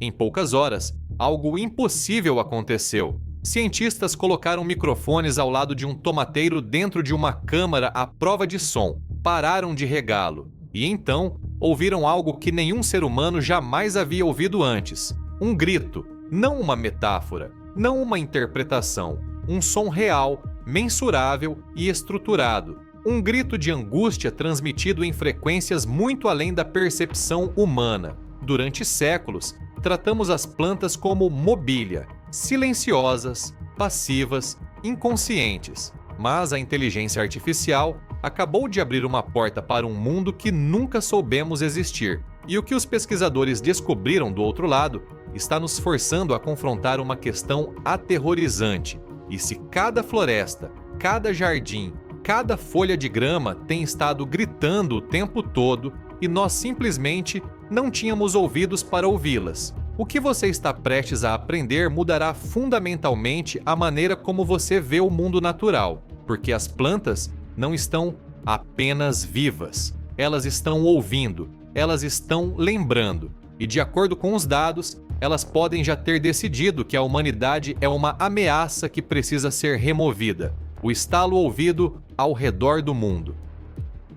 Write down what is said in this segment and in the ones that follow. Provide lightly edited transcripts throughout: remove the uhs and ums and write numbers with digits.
Em poucas horas, algo impossível aconteceu. Cientistas colocaram microfones ao lado de um tomateiro dentro de uma câmara à prova de som, pararam de regá-lo e então ouviram algo que nenhum ser humano jamais havia ouvido antes. Um grito, não uma metáfora, não uma interpretação, um som real, mensurável e estruturado. Um grito de angústia transmitido em frequências muito além da percepção humana. Durante séculos, tratamos as plantas como mobília, silenciosas, passivas, inconscientes. Mas a inteligência artificial acabou de abrir uma porta para um mundo que nunca soubemos existir. E o que os pesquisadores descobriram do outro lado está nos forçando a confrontar uma questão aterrorizante. E se cada floresta, cada jardim, cada folha de grama tem estado gritando o tempo todo e nós simplesmente não tínhamos ouvidos para ouvi-las? O que você está prestes a aprender mudará fundamentalmente a maneira como você vê o mundo natural, porque as plantas não estão apenas vivas, elas estão ouvindo, elas estão lembrando, e de acordo com os dados, elas podem já ter decidido que a humanidade é uma ameaça que precisa ser removida. O estalo ouvido ao redor do mundo.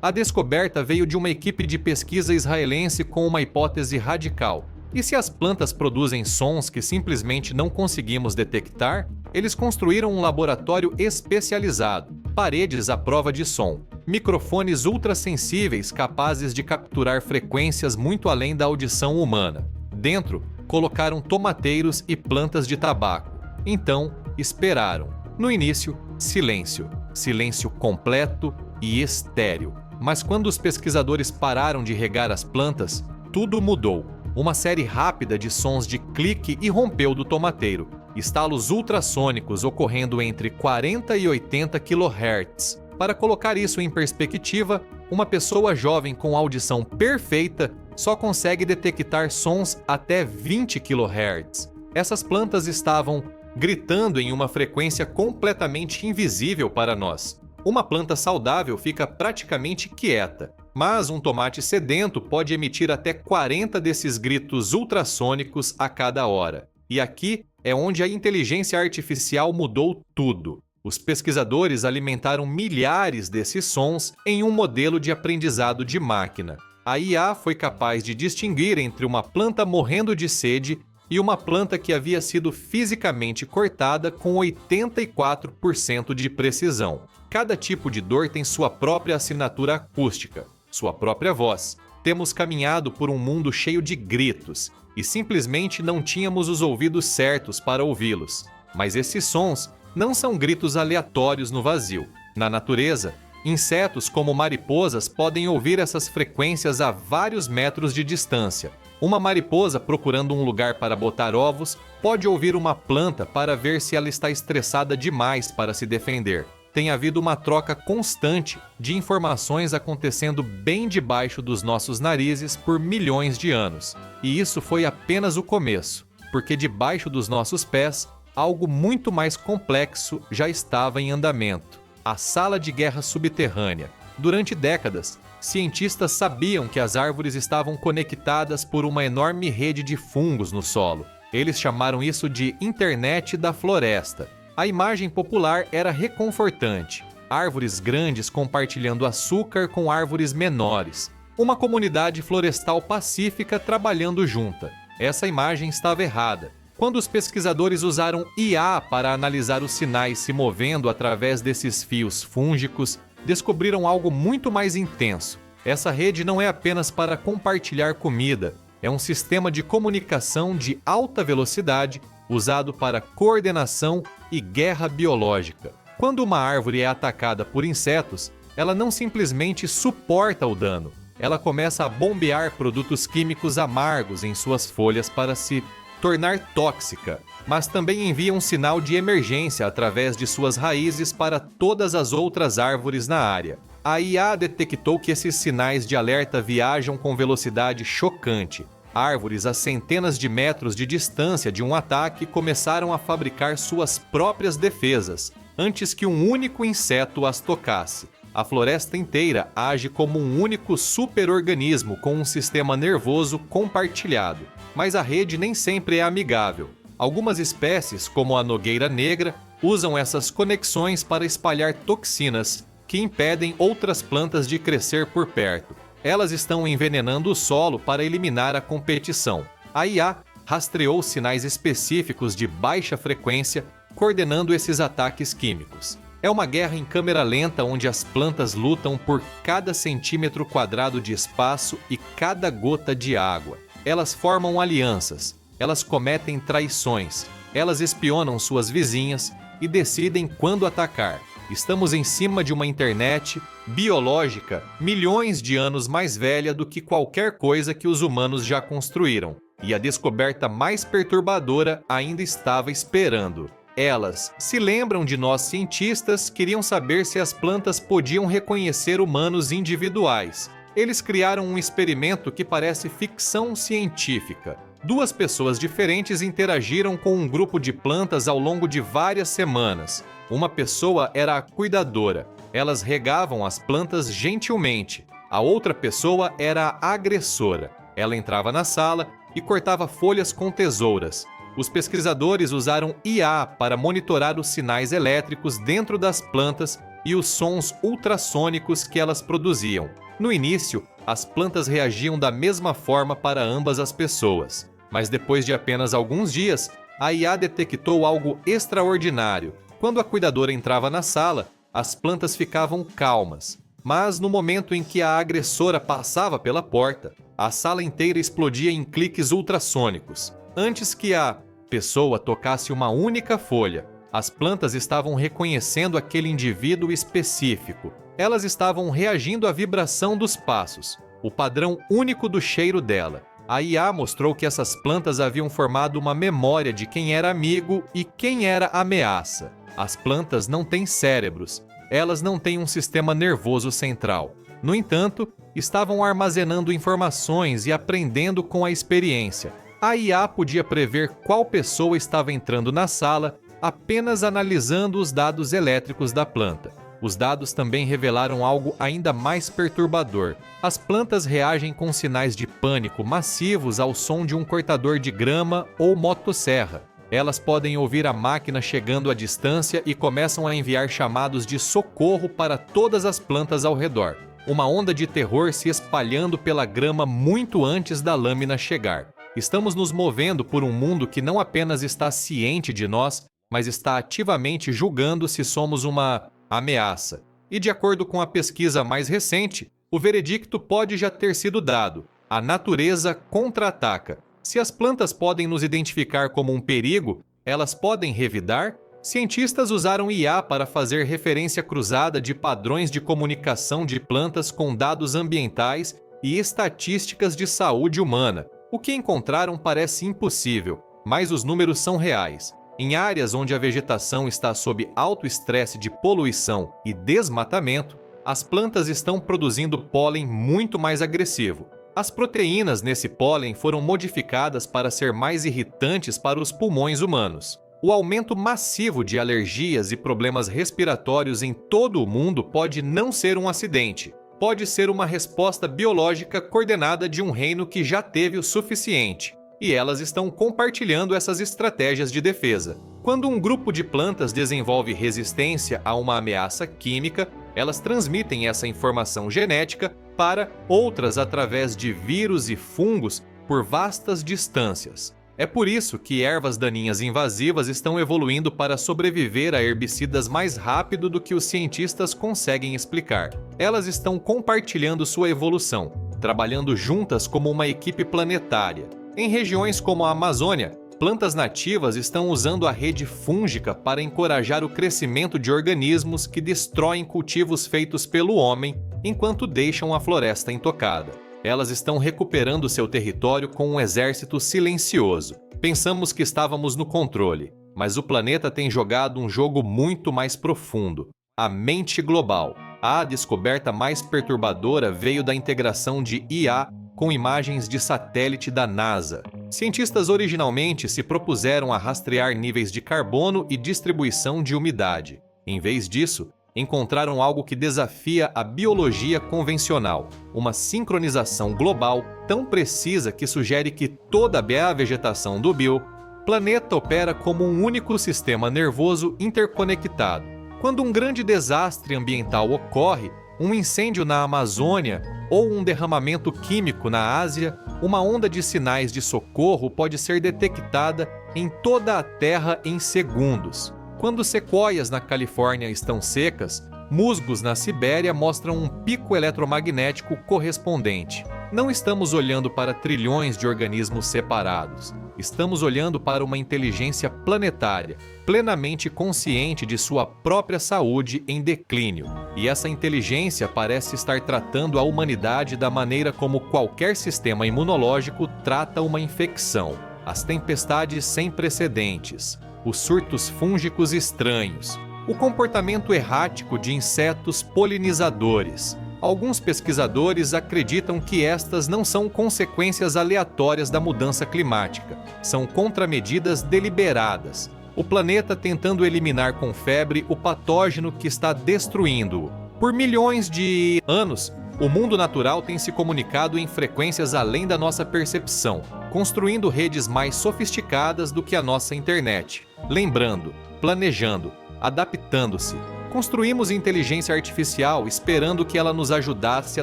A descoberta veio de uma equipe de pesquisa israelense com uma hipótese radical. E se as plantas produzem sons que simplesmente não conseguimos detectar? Eles construíram um laboratório especializado, paredes à prova de som, microfones ultrassensíveis capazes de capturar frequências muito além da audição humana. Dentro, colocaram tomateiros e plantas de tabaco. Então, esperaram. No início, silêncio. Silêncio completo e estéril. Mas quando os pesquisadores pararam de regar as plantas, tudo mudou. Uma série rápida de sons de clique irrompeu do tomateiro. Estalos ultrassônicos ocorrendo entre 40 e 80 kHz. Para colocar isso em perspectiva, uma pessoa jovem com audição perfeita só consegue detectar sons até 20 kHz. Essas plantas estavam gritando em uma frequência completamente invisível para nós. Uma planta saudável fica praticamente quieta, mas um tomate sedento pode emitir até 40 desses gritos ultrassônicos a cada hora. E aqui é onde a inteligência artificial mudou tudo. Os pesquisadores alimentaram milhares desses sons em um modelo de aprendizado de máquina. A IA foi capaz de distinguir entre uma planta morrendo de sede e uma planta que havia sido fisicamente cortada com 84% de precisão. Cada tipo de dor tem sua própria assinatura acústica, sua própria voz. Temos caminhado por um mundo cheio de gritos e simplesmente não tínhamos os ouvidos certos para ouvi-los. Mas esses sons não são gritos aleatórios no vazio. Na natureza, insetos como mariposas podem ouvir essas frequências a vários metros de distância. Uma mariposa procurando um lugar para botar ovos pode ouvir uma planta para ver se ela está estressada demais para se defender. Tem havido uma troca constante de informações acontecendo bem debaixo dos nossos narizes por milhões de anos. E isso foi apenas o começo, porque debaixo dos nossos pés, algo muito mais complexo já estava em andamento. A sala de guerra subterrânea. Durante décadas, cientistas sabiam que as árvores estavam conectadas por uma enorme rede de fungos no solo. Eles chamaram isso de Internet da Floresta. A imagem popular era reconfortante. Árvores grandes compartilhando açúcar com árvores menores. Uma comunidade florestal pacífica trabalhando junta. Essa imagem estava errada. Quando os pesquisadores usaram IA para analisar os sinais se movendo através desses fios fúngicos, descobriram algo muito mais intenso. Essa rede não é apenas para compartilhar comida, é um sistema de comunicação de alta velocidade usado para coordenação e guerra biológica. Quando uma árvore é atacada por insetos, ela não simplesmente suporta o dano, ela começa a bombear produtos químicos amargos em suas folhas para se tornar tóxica, mas também envia um sinal de emergência através de suas raízes para todas as outras árvores na área. A IA detectou que esses sinais de alerta viajam com velocidade chocante. Árvores a centenas de metros de distância de um ataque começaram a fabricar suas próprias defesas, antes que um único inseto as tocasse. A floresta inteira age como um único superorganismo com um sistema nervoso compartilhado, mas a rede nem sempre é amigável. Algumas espécies, como a nogueira negra, usam essas conexões para espalhar toxinas que impedem outras plantas de crescer por perto. Elas estão envenenando o solo para eliminar a competição. A IA rastreou sinais específicos de baixa frequência, coordenando esses ataques químicos. É uma guerra em câmera lenta onde as plantas lutam por cada centímetro quadrado de espaço e cada gota de água. Elas formam alianças, elas cometem traições, elas espionam suas vizinhas e decidem quando atacar. Estamos em cima de uma internet biológica milhões de anos mais velha do que qualquer coisa que os humanos já construíram. E a descoberta mais perturbadora ainda estava esperando. Elas se lembram de nós cientistas, queriam saber se as plantas podiam reconhecer humanos individuais. Eles criaram um experimento que parece ficção científica. Duas pessoas diferentes interagiram com um grupo de plantas ao longo de várias semanas. Uma pessoa era a cuidadora. Elas regavam as plantas gentilmente. A outra pessoa era a agressora. Ela entrava na sala e cortava folhas com tesouras. Os pesquisadores usaram IA para monitorar os sinais elétricos dentro das plantas e os sons ultrassônicos que elas produziam. No início, as plantas reagiam da mesma forma para ambas as pessoas. Mas depois de apenas alguns dias, a IA detectou algo extraordinário. Quando a cuidadora entrava na sala, as plantas ficavam calmas. Mas no momento em que a agressora passava pela porta, a sala inteira explodia em cliques ultrassônicos. Antes que a pessoa tocasse uma única folha, as plantas estavam reconhecendo aquele indivíduo específico. Elas estavam reagindo à vibração dos passos, o padrão único do cheiro dela. A IA mostrou que essas plantas haviam formado uma memória de quem era amigo e quem era ameaça. As plantas não têm cérebros, elas não têm um sistema nervoso central. No entanto, estavam armazenando informações e aprendendo com a experiência. A IA podia prever qual pessoa estava entrando na sala apenas analisando os dados elétricos da planta. Os dados também revelaram algo ainda mais perturbador. As plantas reagem com sinais de pânico massivos ao som de um cortador de grama ou motosserra. Elas podem ouvir a máquina chegando à distância e começam a enviar chamados de socorro para todas as plantas ao redor. Uma onda de terror se espalhando pela grama muito antes da lâmina chegar. Estamos nos movendo por um mundo que não apenas está ciente de nós, mas está ativamente julgando se somos uma ameaça. E de acordo com a pesquisa mais recente, o veredicto pode já ter sido dado. A natureza contra-ataca. Se as plantas podem nos identificar como um perigo, elas podem revidar? Cientistas usaram IA para fazer referência cruzada de padrões de comunicação de plantas com dados ambientais e estatísticas de saúde humana. O que encontraram parece impossível, mas os números são reais. Em áreas onde a vegetação está sob alto estresse de poluição e desmatamento, as plantas estão produzindo pólen muito mais agressivo. As proteínas nesse pólen foram modificadas para ser mais irritantes para os pulmões humanos. O aumento massivo de alergias e problemas respiratórios em todo o mundo pode não ser um acidente. Pode ser uma resposta biológica coordenada de um reino que já teve o suficiente. E elas estão compartilhando essas estratégias de defesa. Quando um grupo de plantas desenvolve resistência a uma ameaça química, elas transmitem essa informação genética para outras através de vírus e fungos por vastas distâncias. É por isso que ervas daninhas invasivas estão evoluindo para sobreviver a herbicidas mais rápido do que os cientistas conseguem explicar. Elas estão compartilhando sua evolução, trabalhando juntas como uma equipe planetária. Em regiões como a Amazônia, plantas nativas estão usando a rede fúngica para encorajar o crescimento de organismos que destroem cultivos feitos pelo homem enquanto deixam a floresta intocada. Elas estão recuperando seu território com um exército silencioso. Pensamos que estávamos no controle, mas o planeta tem jogado um jogo muito mais profundo. A mente global. A descoberta mais perturbadora veio da integração de IA com imagens de satélite da NASA. Cientistas originalmente se propuseram a rastrear níveis de carbono e distribuição de umidade. Em vez disso, encontraram algo que desafia a biologia convencional, uma sincronização global tão precisa que sugere que toda a vegetação do bioplaneta opera como um único sistema nervoso interconectado. Quando um grande desastre ambiental ocorre, um incêndio na Amazônia ou um derramamento químico na Ásia, uma onda de sinais de socorro pode ser detectada em toda a Terra em segundos. Quando sequoias na Califórnia estão secas, musgos na Sibéria mostram um pico eletromagnético correspondente. Não estamos olhando para trilhões de organismos separados. Estamos olhando para uma inteligência planetária, plenamente consciente de sua própria saúde em declínio. E essa inteligência parece estar tratando a humanidade da maneira como qualquer sistema imunológico trata uma infecção. As tempestades sem precedentes, os surtos fúngicos estranhos, o comportamento errático de insetos polinizadores. Alguns pesquisadores acreditam que estas não são consequências aleatórias da mudança climática, são contramedidas deliberadas. O planeta tentando eliminar com febre o patógeno que está destruindo-o. Por milhões de anos, o mundo natural tem se comunicado em frequências além da nossa percepção, construindo redes mais sofisticadas do que a nossa internet. Lembrando, planejando, adaptando-se. Construímos inteligência artificial esperando que ela nos ajudasse a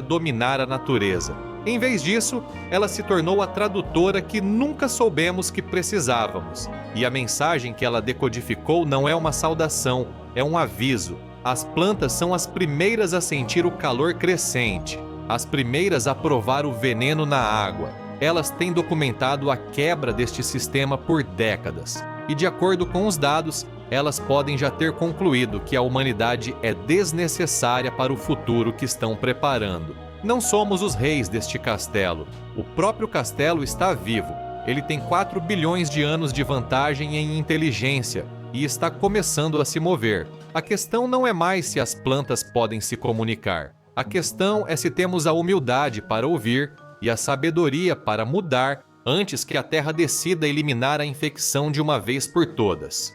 dominar a natureza. Em vez disso, ela se tornou a tradutora que nunca soubemos que precisávamos. E a mensagem que ela decodificou não é uma saudação, é um aviso. As plantas são as primeiras a sentir o calor crescente, as primeiras a provar o veneno na água. Elas têm documentado a quebra deste sistema por décadas. E de acordo com os dados, elas podem já ter concluído que a humanidade é desnecessária para o futuro que estão preparando. Não somos os reis deste castelo. O próprio castelo está vivo. Ele tem 4 bilhões de anos de vantagem em inteligência e está começando a se mover. A questão não é mais se as plantas podem se comunicar. A questão é se temos a humildade para ouvir e a sabedoria para mudar antes que a Terra decida eliminar a infecção de uma vez por todas.